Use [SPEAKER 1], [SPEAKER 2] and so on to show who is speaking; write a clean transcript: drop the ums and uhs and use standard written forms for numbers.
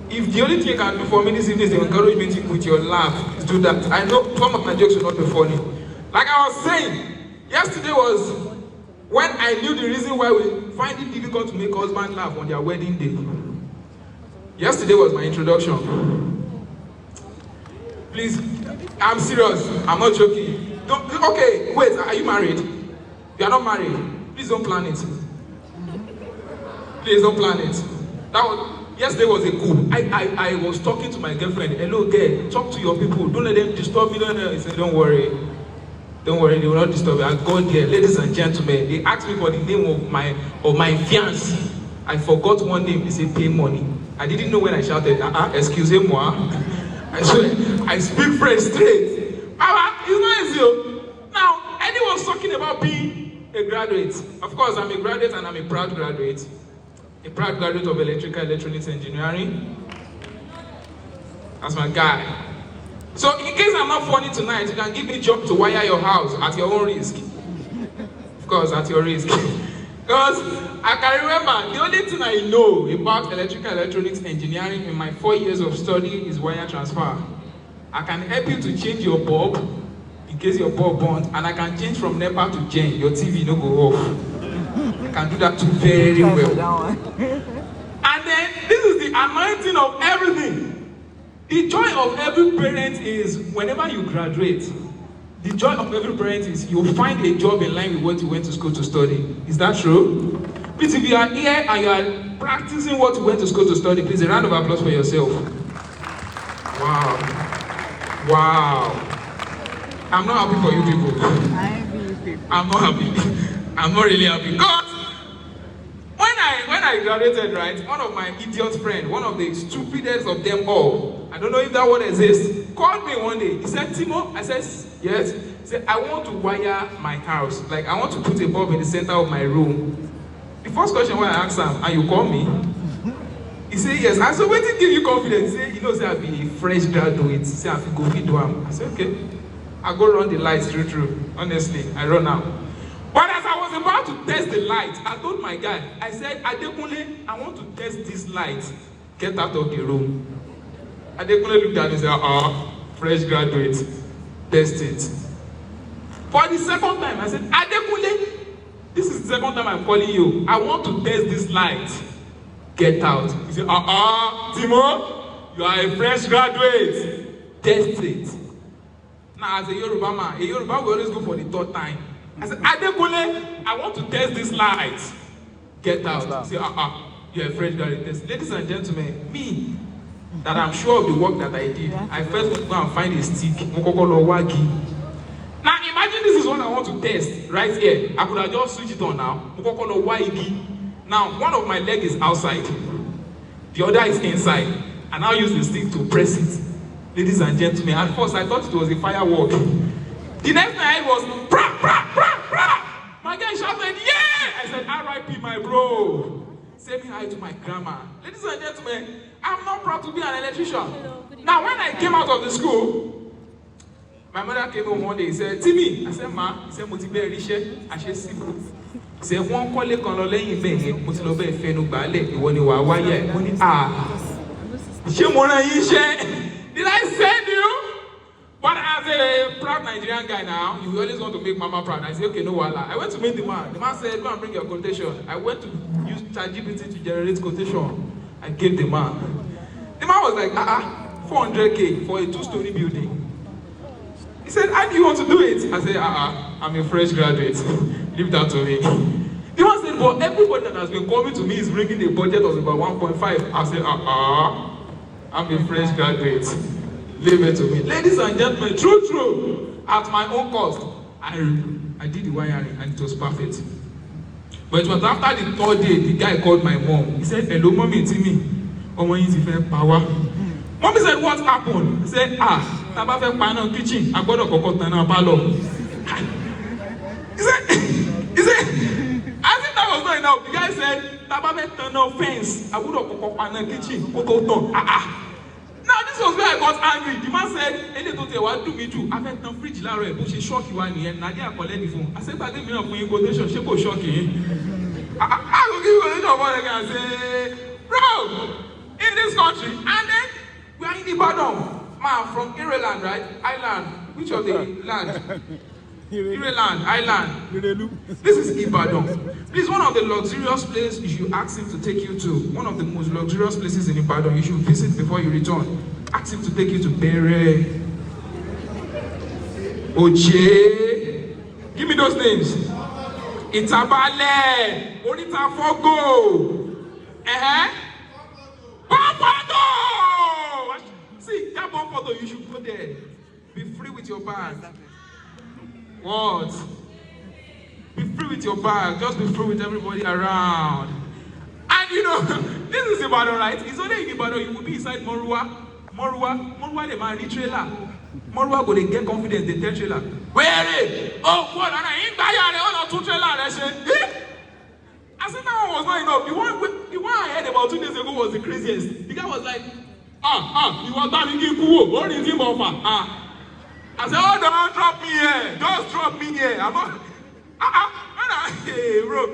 [SPEAKER 1] If the only thing you can do for me this evening is to encourage me to, with your laugh, do that. I know some of my jokes will not be funny. Like I was saying, yesterday was when I knew the reason why we find it difficult to make husbands laugh on their wedding day. Yesterday was my introduction. Please, I'm serious. I'm not joking. Okay, wait, are you married? You are not married. Please don't plan it. Please don't plan it. Yesterday was a coup. I was talking to my girlfriend. Hello, girl. Talk to your people. Don't let them disturb me. He said, don't worry. Don't worry, they will not disturb you. I got there, ladies and gentlemen. They asked me for the name of my fiancé. I forgot one name. They said, pay money. I didn't know when I shouted, excusez-moi. I swear, I speak French straight. It's not easy. Now, Eddie was talking about being a graduate. Of course, I'm a graduate and I'm a proud graduate. A proud graduate of electrical electronics engineering. That's my guy. So in case I'm not funny tonight, you can give me a job to wire your house at your own risk. Of course, at your risk. Because I can remember, the only thing I know about electrical electronics engineering in my 4 years of study is wire transfer. I can help you to change your bulb in case your bulb burns, and I can change from NEPA to Gen, your TV no go off. I can do that too very well. And then, this is the anointing of everything. The joy of every parent is, whenever you graduate, the joy of every parent is you'll find a job in line with what you went to school to study. Is that true? Please, if you are here and you are practicing what you went to school to study, please, a round of applause for yourself. Wow. Wow. I'm not happy for you people. I'm not happy. I'm not really happy. Because when I graduated, right, one of my idiot friends, one of the stupidest of them all, I don't know if that word exists, called me one day. He said, Timo, I said, yes. He said, I want to wire my house. Like, I want to put a bulb in the center of my room. The first question when I asked him, and you call me? He said, yes. I said, wait to give you confidence. He said, you know, say, I'll be a fresh graduate. He said, I'll go feed him. I said, okay. I'll go run the lights through. Honestly, I run out. But as I was about to test the light, I told my guy, I said, Adekunle, I want to test this light. Get out of the room. Adekunle looked at me and said, fresh graduate, test it. For the second time, I said, Adekunle, this is the second time I'm calling you. I want to test this light. Get out. He said, Timo, you are a fresh graduate. Test it. Now, as a Yoruba man, will always go for the third time. I said, Adekunle, I want to test this light. Get out. He said, you're a fresh graduate. Ladies and gentlemen, me, that I'm sure of the work that I did, I first went to go and find a stick. Now, imagine this is what I want to test right here. I could have just switched it on now. Now, one of my legs is outside. The other is inside. And I'll use the stick to press it. Ladies and gentlemen, at first I thought it was a firework. The next thing I was, brah, brah, brah, brah. My guy shouted, yeah! I said, R.I.P. my bro. Say me hi to my grandma. Ladies and gentlemen, I'm not proud to be an electrician. Now, when I came out of the school, my mother came home one day and said, Timmy. I said, Ma. He said, Motibe Rishe. I said, simple. He said, one colleague on the lane, Motilobe Fenubale, you want to wire. Did I send you? But as a proud Nigerian guy now, you always want to make mama proud. I said, okay, no wala. I went to meet the man. The man said, go and bring your quotation. I went to use ChatGPT to generate quotation. I gave the man. The man was like, 400K for a 2-story building. He said, how do you want to do it? I said, I'm a fresh graduate. Leave that to me. The man said, but everybody that has been coming to me is bringing a budget of about 1.5. I said, I'm a fresh graduate. Leave it to me. Ladies and gentlemen, true, at my own cost, I did the wiring and it was perfect. But it was after the third day, the guy called my mom. He said, hello, mommy, it's me. Power. Mommy said, what happened? He said, Taba fe pan kitchen, I got a cocoa tana palo. He said, as if that was not enough, the guy said, Taba fe turn off fence, I would have cocoa pan kitchen, Now, this was where I got angry. The man said, what do me do? I went to fridge laro, but she shocked you and Nadia collect the phone. I said, but give me a quotation, she go shock you. I will give you a quotation again and say, bro, in this country, and Man, from Ireland, right? Island. Which of the land? Ireland, Island. This is Ibadan. This is one of the luxurious places you should ask him to take you to. One of the most luxurious places in Ibadan you should visit before you return. Ask him to take you to Bere, Oje. Give me those names. Itabale, Oritafogo. Pampado! See, that Pampado, you should go there. Be free with your bag. What? Be free with your bag. Just be free with everybody around. And you know, this is Ibadan, right? It's only in Ibadan. You will be inside Morua, the man, the trailer. Morua go they get confidence, they tell trailer. Where? Oh, what? And I ain't buy one or two trailer. I said that one was not enough. The one I heard about 2 days ago was the craziest. The guy was like, you want to be cool? What is him offer? I said, oh, don't drop me here. Just drop me here. I'm not. Hey, bro.